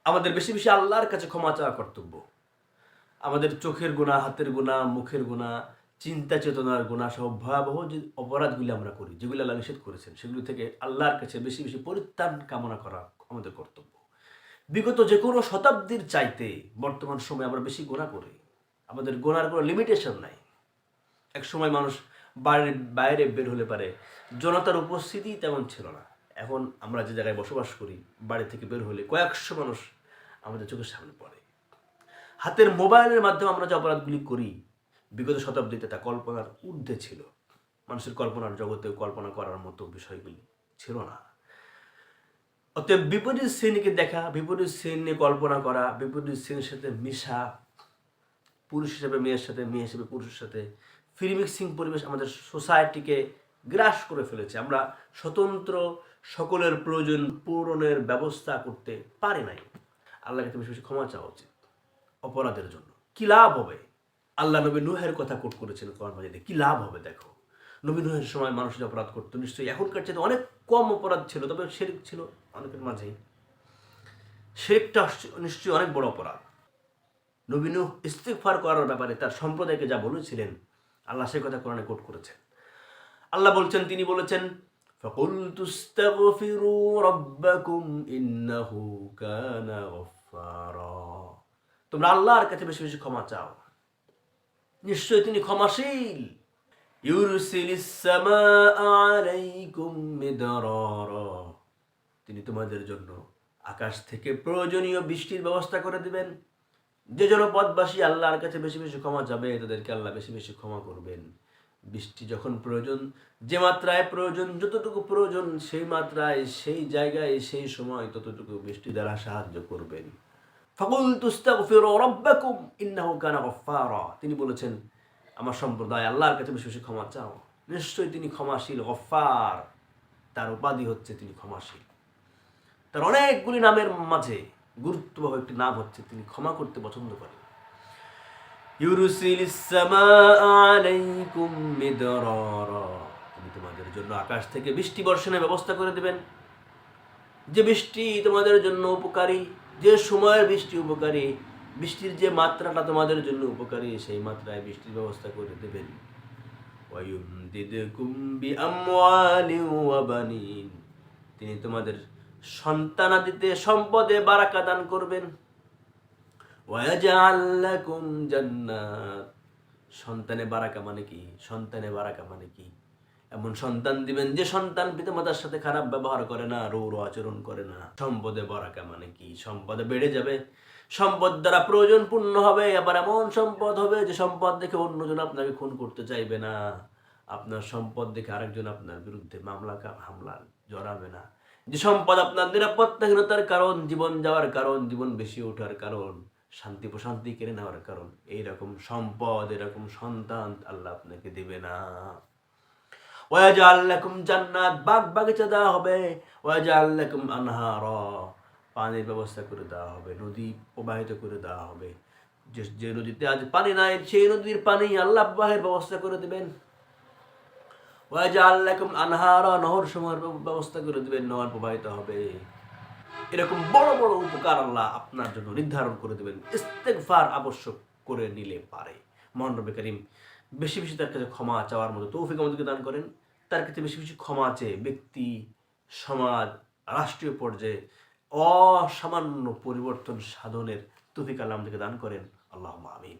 আমাদের বেশি বেশি আল্লাহর কাছে ক্ষমা চাওয়া কর্তব্য। আমাদের চোখের গুনাহ, হাতের গুনাহ, মুখের গুনাহ, চিন্তা চেতনার গুনাহ সহ ভয়াবহ যে অপরাধগুলি আমরা করি, যেগুলি আল্লাহ নিষেধ করেছেন, সেগুলি থেকে আল্লাহর কাছে বেশি বেশি পরিত্রাণ কামনা করা আমাদের কর্তব্য। বিগত যে কোনো শতাব্দীর চাইতে বর্তমান সময়ে আমরা বেশি গুনাহ করি। আমাদের গুনার কোনো লিমিটেশন নাই। এক সময় মানুষ বাইরে বের হলে পারে জনতার উপস্থিতি তেমন ছিল না। এখন আমরা যে জায়গায় বসবাস করি, বাড়ি থেকে বের হলে কয়েকশো মানুষ আমাদের চোখের সামনে পড়ে। হাতের মোবাইলের মাধ্যমে আমরা যে অপরাধগুলি করি, বিগত শতাব্দীতে তা কল্পনার ঊর্ধ্বে ছিল। মানুষের কল্পনার জগতেও কল্পনা করার মতো বিষয়গুলি ছিল না। অতএব বিপরীত শ্রেণীকে দেখা, বিপরীত শ্রেণী কল্পনা করা, বিপরীত শ্রেণীর সাথে মিশা, পুরুষ হিসেবে মেয়ের সাথে, মেয়ে হিসেবে পুরুষের সাথে ফ্রি মিক্সিং পরিবেশ আমাদের সোসাইটিকে গ্রাস করে ফেলেছে। আমরা স্বতন্ত্র সকলের প্রয়োজন পূরণের ব্যবস্থা করতে পারি নাই। আল্লাহকে বেশি বেশি ক্ষমা চাওয়া উচিত অপরাধের জন্য। কি লাভ হবে? আল্লাহ নবী নূহের কথা কোট করেছেন কোরআন মাজিদে। কি লাভ হবে দেখো। নবী নূহের সময় মানুষ যে অপরাধ করতো, নিশ্চয়ই এখনকার চেয়ে অনেক কম অপরাধ ছিল, তবে শিরক ছিল অনেকের মাঝেই। শিরকটা নিশ্চয়ই অনেক বড় অপরাধ। নবী নূহ ইস্তিগফার করার ব্যাপারে তার সম্প্রদায়কে যা বলেছিলেন, আল্লাহ সে কথা কোরআনে কোট করেছেন। আল্লাহ বলছেন, তিনি বলেছেন, ফাকুলতু ইস্তাগফিরু রাব্বাকুম ইন্নাহু কানা গফফারা। তোমরা আল্লাহর কাছে বেশি বেশি ক্ষমা চাও, নিশ্চয়ই তিনি ক্ষমাশীল। ইউরসিলিস সামাআ আলাইকুম মিদরারা। তিনি তোমাদের জন্য আকাশ থেকে প্রয়োজনীয় বৃষ্টির ব্যবস্থা করে দিবেন। যে জনপদবাসী আল্লাহর কাছে বেশি বেশি ক্ষমা চাবে, তাদেরকে আল্লাহ বেশি বেশি ক্ষমা করবেন। বৃষ্টি যখন প্রয়োজন, যে মাত্রায় প্রয়োজন, যতটুকু প্রয়োজন, সেই মাত্রায়, সেই জায়গায়, সেই সময় ততটুকু বৃষ্টি দ্বারা সাহায্য করবেন। ফাকুলতু ইস্তাগফিরু রাব্বাকুম ইন্নাহু কানা গফফারা। তিনি বলেছেন, আমার সম্প্রদায় আল্লাহর কাছে বেশি বেশি ক্ষমা চাও, নিশ্চয়ই তিনি ক্ষমাশীল, গফফার। তার উপাধি হচ্ছে তিনি ক্ষমাশীল। তার অনেকগুলি নামের মাঝে গুরুত্ববহ একটি নাম হচ্ছে তিনি ক্ষমা করতে পছন্দ করেন। ইউরসিলিস সামাআ আলাইকুম মিদরারা। তিনি তোমাদের জন্য আকাশ থেকে বৃষ্টি বর্ষণের ব্যবস্থা করে দিবেন। যে বৃষ্টি তোমাদের জন্য উপকারী, যে সময়ের বৃষ্টি উপকারী, বৃষ্টির যে মাত্রাটা তোমাদের জন্য উপকারী, সেই মাত্রায় বৃষ্টির ব্যবস্থা করে দেবেন। ওয়ায়ুমদিদকুম বিআমওয়ালিন ওয়া বানিন। তিনি তোমাদের সন্তানাদিতে, সম্পদে বারাকা দান করবেন। ওয়ায়াজআল লাকুম জান্নাত। সন্তানে বারাকা মানে কি? সন্তানে বারাকা মানে কি? এমন সন্তান দিবেন যে সন্তান পিতামাতার সাথে খারাপ ব্যবহার করে না, রৌর আচরণ করে না। সম্পদে বারাকা মানে কি? সম্পদে বেড়ে যাবে, সম্পদ দ্বারা প্রয়োজন পূর্ণ হবে। আবার এমন সম্পদ হবে যে সম্পদ দেখে অন্যজন আপনাকে খুন করতে চাইবে না, আপনার সম্পদ দেখে আরেকজন আপনার বিরুদ্ধে হামলা জড়াবে না। যে সম্পদ আপনার নিরাপত্তাহীনতার কারণ, জীবন যাওয়ার কারণ, জীবন বেশি ওঠার কারণ, শান্তি প্রশান্তি কেড়ে নেওয়ার কারণ, এইরকম সম্পদ, এরকম সন্তান আল্লাহ আপনাকে দেবে না। ওয়াজাআল লাকুম জান্নাত, বাগ বাগিচা দেওয়া হবে। ওয়াজাআল লাকুম আনহারা, পানির ব্যবস্থা করে দেওয়া হবে, নদী প্রবাহিত করে দেওয়া হবে। যে নদীতে আজ পানি নাই, সেই নদীর পানি আল্লাহ প্রবাহের ব্যবস্থা করে দেবেন। ওয়াজাআল লাকুম আনহারা, নহর সমূহের ব্যবস্থা করে দেবেন, নহর প্রবাহিত হবে। এরকম বড় বড় উপকার আল্লাহ আপনার জন্য নির্ধারণ করে দেবেন, ইস্তেগফার আবশ্যক করে নিলে পারে। মহান রব্বে কারীম বেশি বেশি তার কাছে ক্ষমা চাওয়ার মতো তৌফিক আমাদেরকে দান করেন। তার কাছে বেশি বেশি ক্ষমা চেয়ে ব্যক্তি, সমাজ, রাষ্ট্রীয় পর্যায়ে অসামান্য পরিবর্তন সাধনের তৌফিক আল্লাহ আমাদেরকে দান করেন। আল্লাহুম্মা আমিন।